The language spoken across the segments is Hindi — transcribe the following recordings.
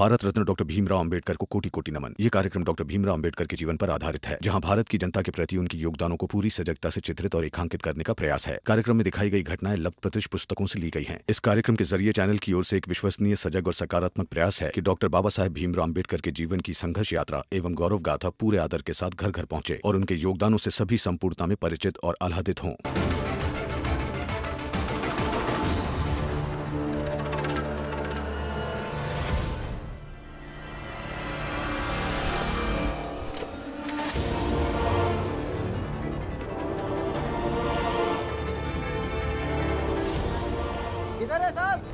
भारत रत्न डॉक्टर भीमराव अंबेडकर को कोटि कोटि नमन। ये कार्यक्रम डॉक्टर भीमराव अंबेडकर के जीवन पर आधारित है, जहां भारत की जनता के प्रति उनके योगदानों को पूरी सजगता से चित्रित और रेखांकित करने का प्रयास है। कार्यक्रम में दिखाई गई घटनाएं लब्ध पुस्तकों से ली गई हैं। इस कार्यक्रम के जरिए चैनल की ओर से एक विश्वसनीय, सजग और सकारात्मक प्रयास है कि डॉक्टर बाबा साहेब भीमराव अंबेडकर के जीवन की संघर्ष यात्रा एवं गौरव गाथा पूरे आदर के साथ घर घर पहुंचे और उनके योगदानों से सभी संपूर्णता में परिचित और आह्लादित हों। इधर है साहब।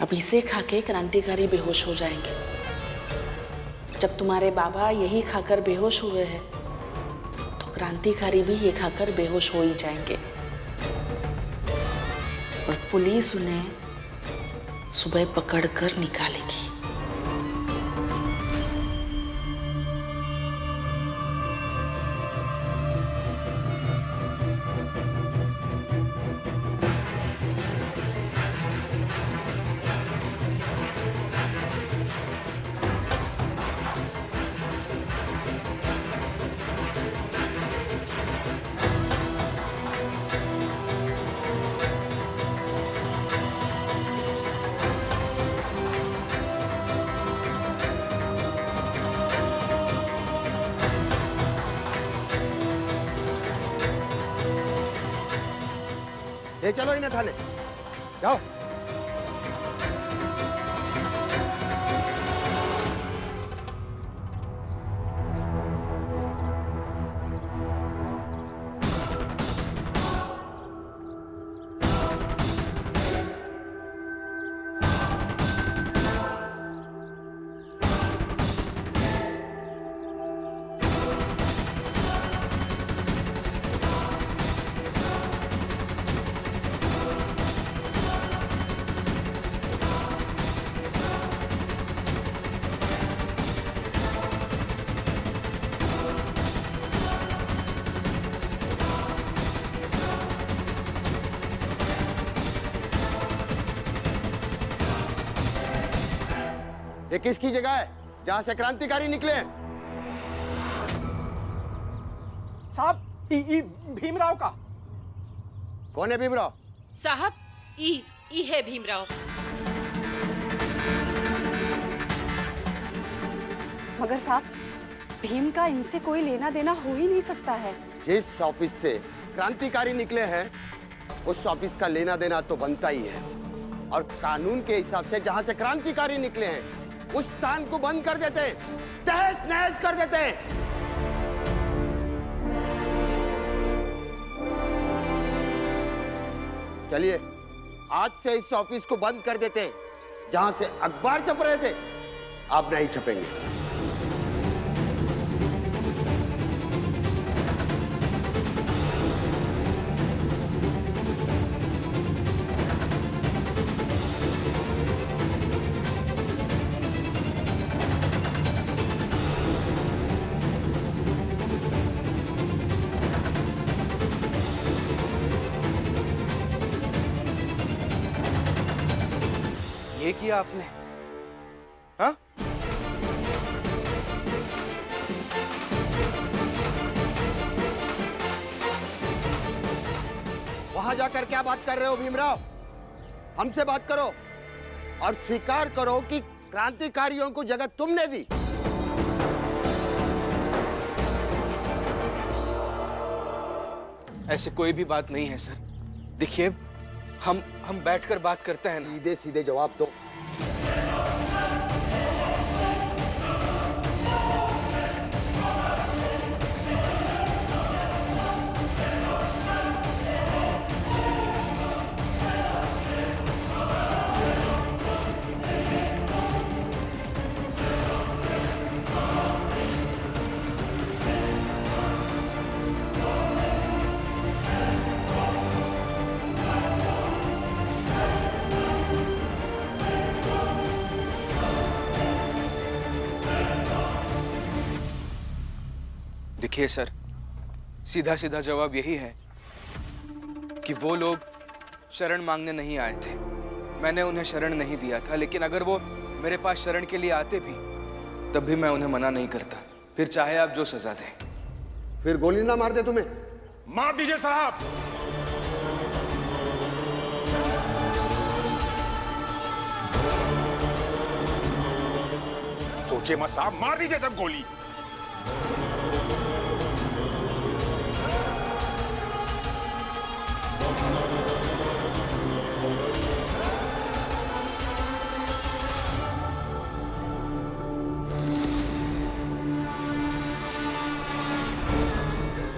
अब इसे खा के क्रांतिकारी बेहोश हो जाएंगे। जब तुम्हारे बाबा यही खाकर बेहोश हुए हैं तो क्रांतिकारी भी ये खाकर बेहोश हो ही जाएंगे और पुलिस उन्हें सुबह पकड़कर निकालेगी। ये चलो इन्हें थाने जाओ। ये किसकी जगह है जहां से क्रांतिकारी निकले हैं? साहब भीमराव का। कौन है भीमराव? साहब ई है भीमराव। मगर साहब, भीम का इनसे कोई लेना देना हो ही नहीं सकता है। जिस ऑफिस से क्रांतिकारी निकले हैं उस ऑफिस का लेना देना तो बनता ही है, और कानून के हिसाब से जहां से क्रांतिकारी निकले हैं उस स्थान को बंद कर देते हैं, तहस नहस कर देते हैं। चलिए आज से इस ऑफिस को बंद कर देते हैं। जहां से अखबार छप रहे थे आप नहीं छपेंगे। ये किया आपने? हाँ? वहां जाकर क्या बात कर रहे हो भीमराव? हमसे बात करो और स्वीकार करो कि क्रांतिकारियों को जगह तुमने दी। ऐसे कोई भी बात नहीं है सर। देखिए, हम बैठकर बात करते हैं। सीधे सीधे जवाब दो। देखिए सर, सीधा सीधा जवाब यही है कि वो लोग शरण मांगने नहीं आए थे। मैंने उन्हें शरण नहीं दिया था, लेकिन अगर वो मेरे पास शरण के लिए आते भी तब भी मैं उन्हें मना नहीं करता, फिर चाहे आप जो सजा दें। फिर गोली ना मार दे तुम्हें? मार दीजिए साहब। सोचिए मत साहब, मार दीजिए सब गोली।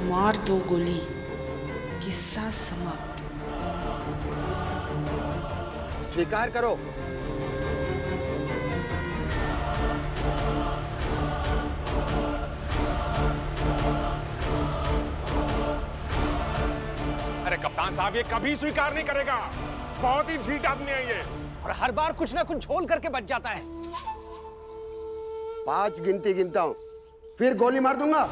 मार दो गोली, किस्सा समाप्त। स्वीकार करो। अरे कप्तान साहब, ये कभी स्वीकार नहीं करेगा। बहुत ही ढीठ आदमी है ये, और हर बार कुछ ना कुछ झोल करके बच जाता है। 5 गिनती गिनता हूं, फिर गोली मार दूंगा।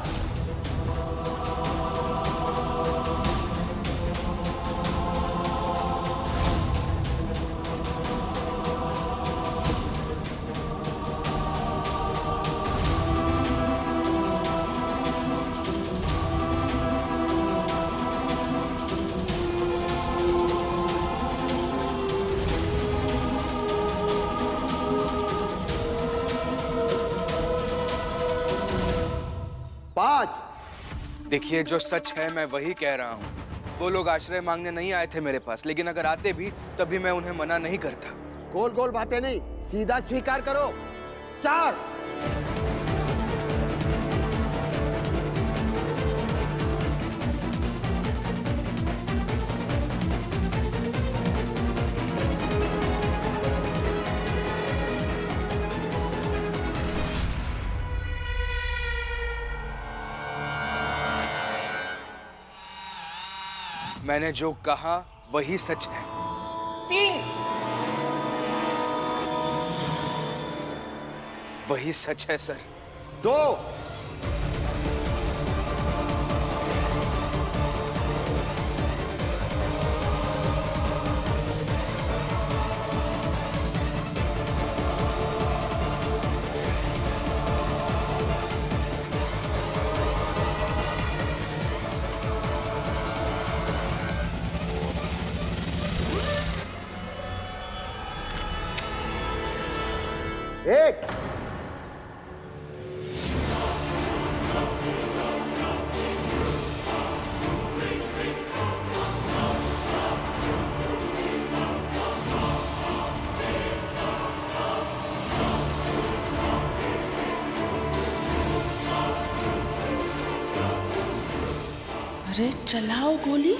देखिए, जो सच है मैं वही कह रहा हूँ। वो लोग आश्रय मांगने नहीं आए थे मेरे पास, लेकिन अगर आते भी तब भी मैं उन्हें मना नहीं करता। गोल गोल बातें नहीं, सीधा स्वीकार करो। 4। मैंने जो कहा वही सच है। 3। वही सच है सर। 2। एक। अरे चलाओ गोली।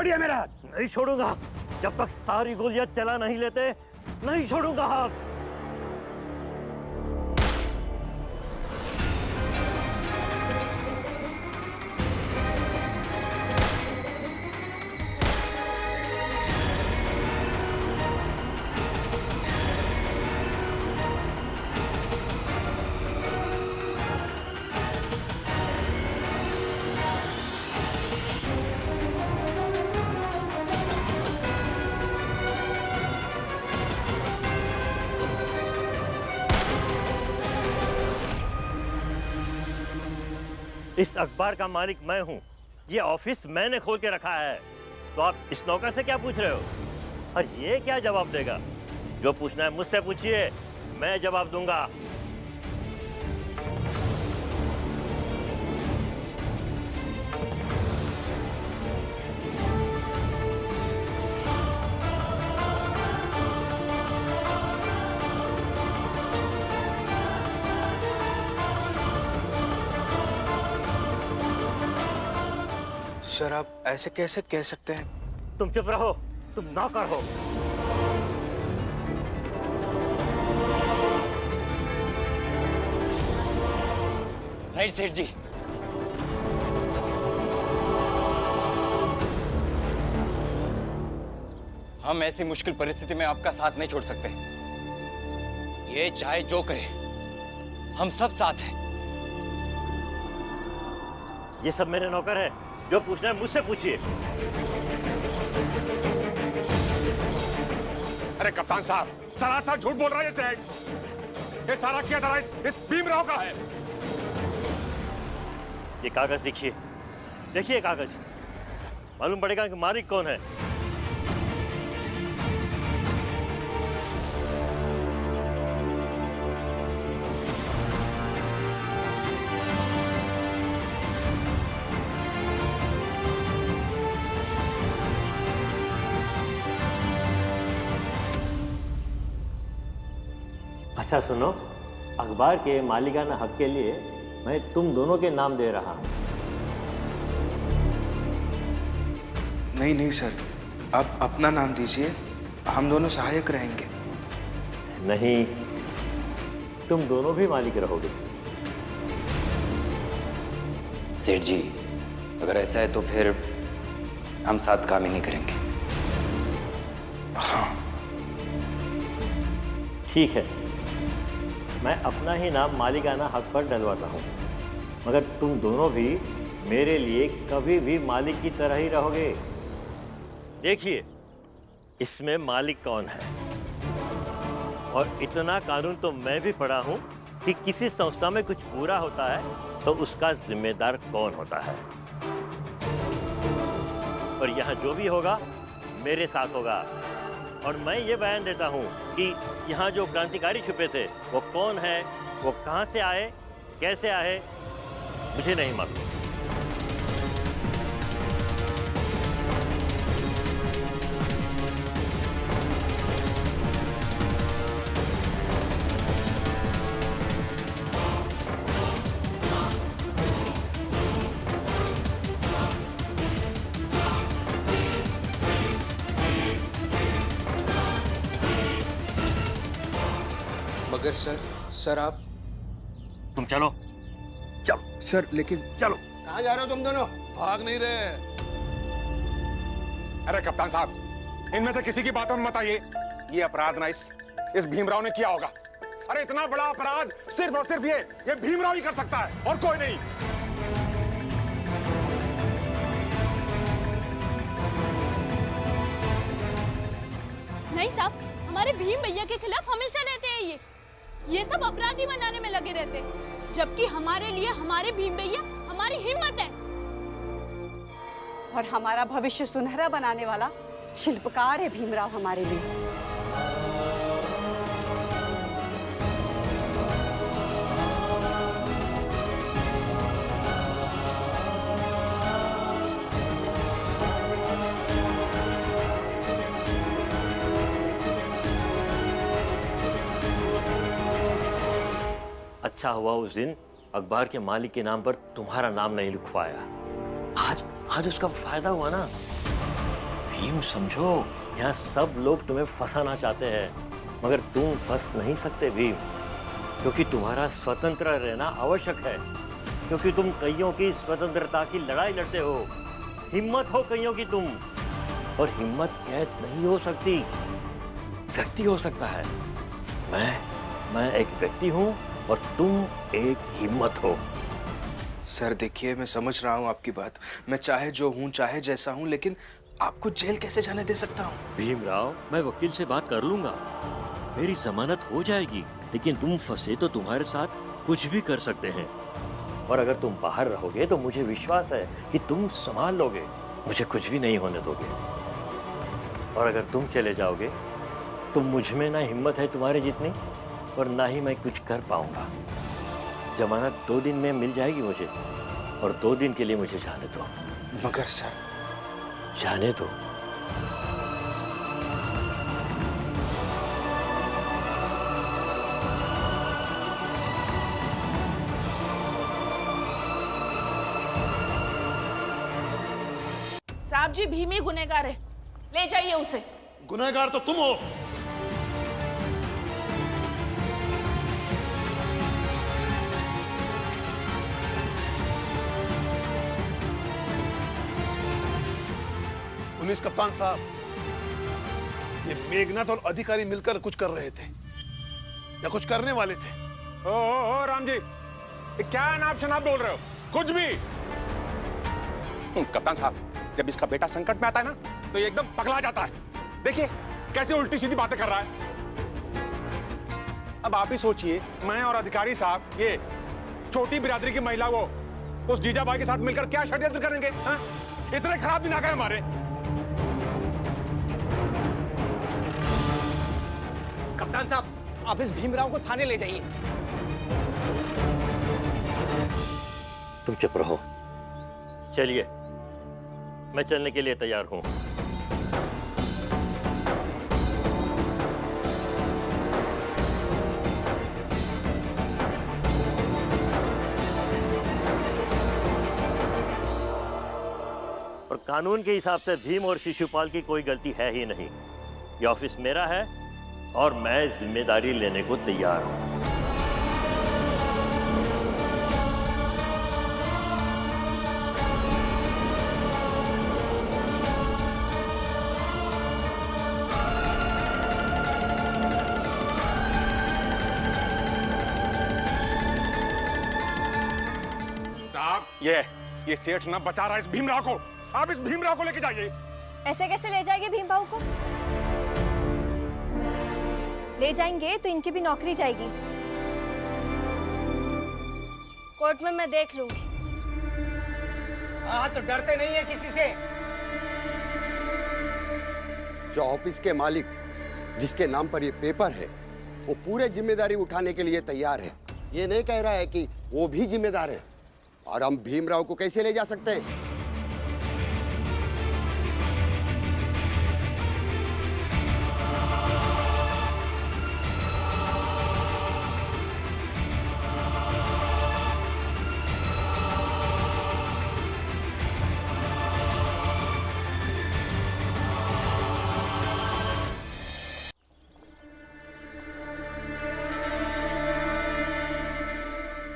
छोड़िए मेरा हाथ। नहीं छोड़ूंगा जब तक सारी गोलियां चला नहीं लेते, नहीं छोड़ूंगा हाथ। इस अखबार का मालिक मैं हूं। ये ऑफिस मैंने खोल के रखा है, तो आप इस नौकर से क्या पूछ रहे हो? और ये क्या जवाब देगा? जो पूछना है मुझसे पूछिए, मैं जवाब दूंगा। सर आप ऐसे कैसे कह सकते हैं? तुम चुप रहो, तुम नौकर हो। नहीं सेठ जी, हम ऐसी मुश्किल परिस्थिति में आपका साथ नहीं छोड़ सकते। ये चाहे जो करे, हम सब साथ हैं। ये सब मेरे नौकर है, जो पूछना है मुझसे पूछिए। अरे कप्तान साहब, सरासर झूठ बोल रहा है ये सेठ। ये सारा किया धरा इस भीमराव का है। ये कागज देखिए, देखिए कागज, मालूम पड़ेगा कि मालिक कौन है। अच्छा सुनो, अखबार के मालिकाना हक के लिए मैं तुम दोनों के नाम दे रहा हूं। नहीं नहीं सर, आप अपना नाम दीजिए, हम दोनों सहायक रहेंगे। नहीं, तुम दोनों भी मालिक रहोगे। सेठ जी, अगर ऐसा है तो फिर हम साथ काम ही नहीं करेंगे। हाँ ठीक है, मैं अपना ही नाम मालिकाना हक पर डलवाता हूँ, मगर तुम दोनों भी मेरे लिए कभी भी मालिक की तरह ही रहोगे। देखिए, इसमें मालिक कौन है, और इतना कानून तो मैं भी पढ़ा हूँ कि किसी संस्था में कुछ पूरा होता है तो उसका जिम्मेदार कौन होता है। और यहाँ जो भी होगा मेरे साथ होगा। और मैं ये बयान देता हूँ कि यहाँ जो क्रांतिकारी छुपे थे वो कौन है, वो कहाँ से आए, कैसे आए, मुझे नहीं मालूम। मगर सर आप। तुम चलो चलो सर लेकिन चलो। कहाँ जा रहे हो तुम दोनों? भाग नहीं रहे। अरे कप्तान साहब, इनमें से किसी की बातों में मत आइए। ये अपराध ना इस भीमराव ने किया होगा। अरे इतना बड़ा अपराध सिर्फ और सिर्फ ये भीमराव ही कर सकता है, और कोई नहीं। नहीं साहब, हमारे भीम भैया के खिलाफ हमेशा रहते हैं ये सब अपराधी बनाने में लगे रहते, जबकि हमारे लिए हमारे भीम भैया हमारी हिम्मत है। और हमारा भविष्य सुनहरा बनाने वाला शिल्पकार है भीमराव हमारे लिए। अच्छा हुआ उस दिन अखबार के मालिक के नाम पर तुम्हारा नाम नहीं लिखवाया। आज उसका फायदा हुआ ना। भीम समझो, यहाँ सब लोग तुम्हें फंसाना चाहते हैं, मगर तुम फंस नहीं सकते भीम, क्योंकि तुम्हारा स्वतंत्र रहना आवश्यक है, क्योंकि तुम कईयों की स्वतंत्रता की लड़ाई लड़ते हो। हिम्मत हो कईयों की तुम, और हिम्मत कैद नहीं हो सकती, व्यक्ति हो सकता है। मैं एक व्यक्ति हूं और तुम एक हिम्मत हो। सर देखिए, मैं समझ रहा हूँ आपकी बात। मैं चाहे जो हूँ, चाहे जैसा हूँ, लेकिन आपको जेल कैसे जाने दे सकता हूँ? भीमराव, मैं वकील से बात कर लूंगा, मेरी जमानत हो जाएगी, लेकिन तुम फंसे तो तुम्हारे साथ कुछ भी कर सकते हैं। और अगर तुम बाहर रहोगे तो मुझे विश्वास है कि तुम संभाल लोगे, मुझे कुछ भी नहीं होने दोगे। और अगर तुम चले जाओगे तो मुझ में ना हिम्मत है तुम्हारे जितनी, और ना ही मैं कुछ कर पाऊंगा। जमानत 2 दिन में मिल जाएगी मुझे, और 2 दिन के लिए मुझे जाने दो। मगर सर, जाने दो। साहब जी, भीम ही गुनहगार है, ले जाइए उसे। गुनहगार तो तुम हो। पुलिस कप्तान साहब, ये मेघनाथ और अधिकारी मिलकर कुछ कर रहे थे या कुछ करने वाले थे। ओ राम जी, ये क्या नाप शनाप बोल रहे हो? कुछ भी। कप्तान साहब, जब इसका बेटा संकट में आता है ना, तो ये एकदम पगला जाता है। देखिए कैसे उल्टी सीधी बातें कर रहा है। अब आप ही सोचिए, मैं और अधिकारी साहब ये छोटी बिरादरी की महिला वो उस जीजा भाई के साथ मिलकर क्या षड्यंत्र करेंगे? हा? इतने खराब दिन आ गए हमारे। कप्तान साहब, आप इस भीमराव को थाने ले जाइए। तुम चुप रहो। चलिए, मैं चलने के लिए तैयार हूं। और कानून के हिसाब से भीम और शिशुपाल की कोई गलती है ही नहीं। ये ऑफिस मेरा है और मैं जिम्मेदारी लेने को तैयार हूं। साहब, ये सेठ ना बचा रहा है इस भीमराव को। आप इस भीमराव को लेके जाइए। ऐसे कैसे ले जाएंगे भीम बाबू को? ले जाएंगे तो इनकी भी नौकरी जाएगी। कोर्ट में मैं देख लूंगी। हाँ, तो डरते नहीं है किसी से। जो ऑफिस के मालिक, जिसके नाम पर ये पेपर है, वो पूरे जिम्मेदारी उठाने के लिए तैयार है। ये नहीं कह रहा है कि वो भी जिम्मेदार है। और हम भीमराव को कैसे ले जा सकते हैं?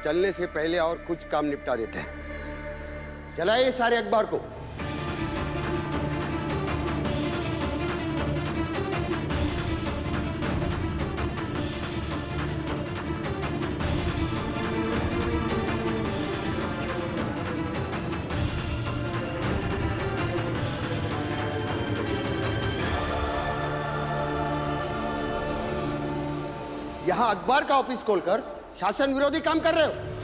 चलने से पहले और कुछ काम निपटा देते हैं। चलाइए सारे अखबार को। यहां अखबार का ऑफिस खोलकर शासन विरोधी काम कर रहे हो।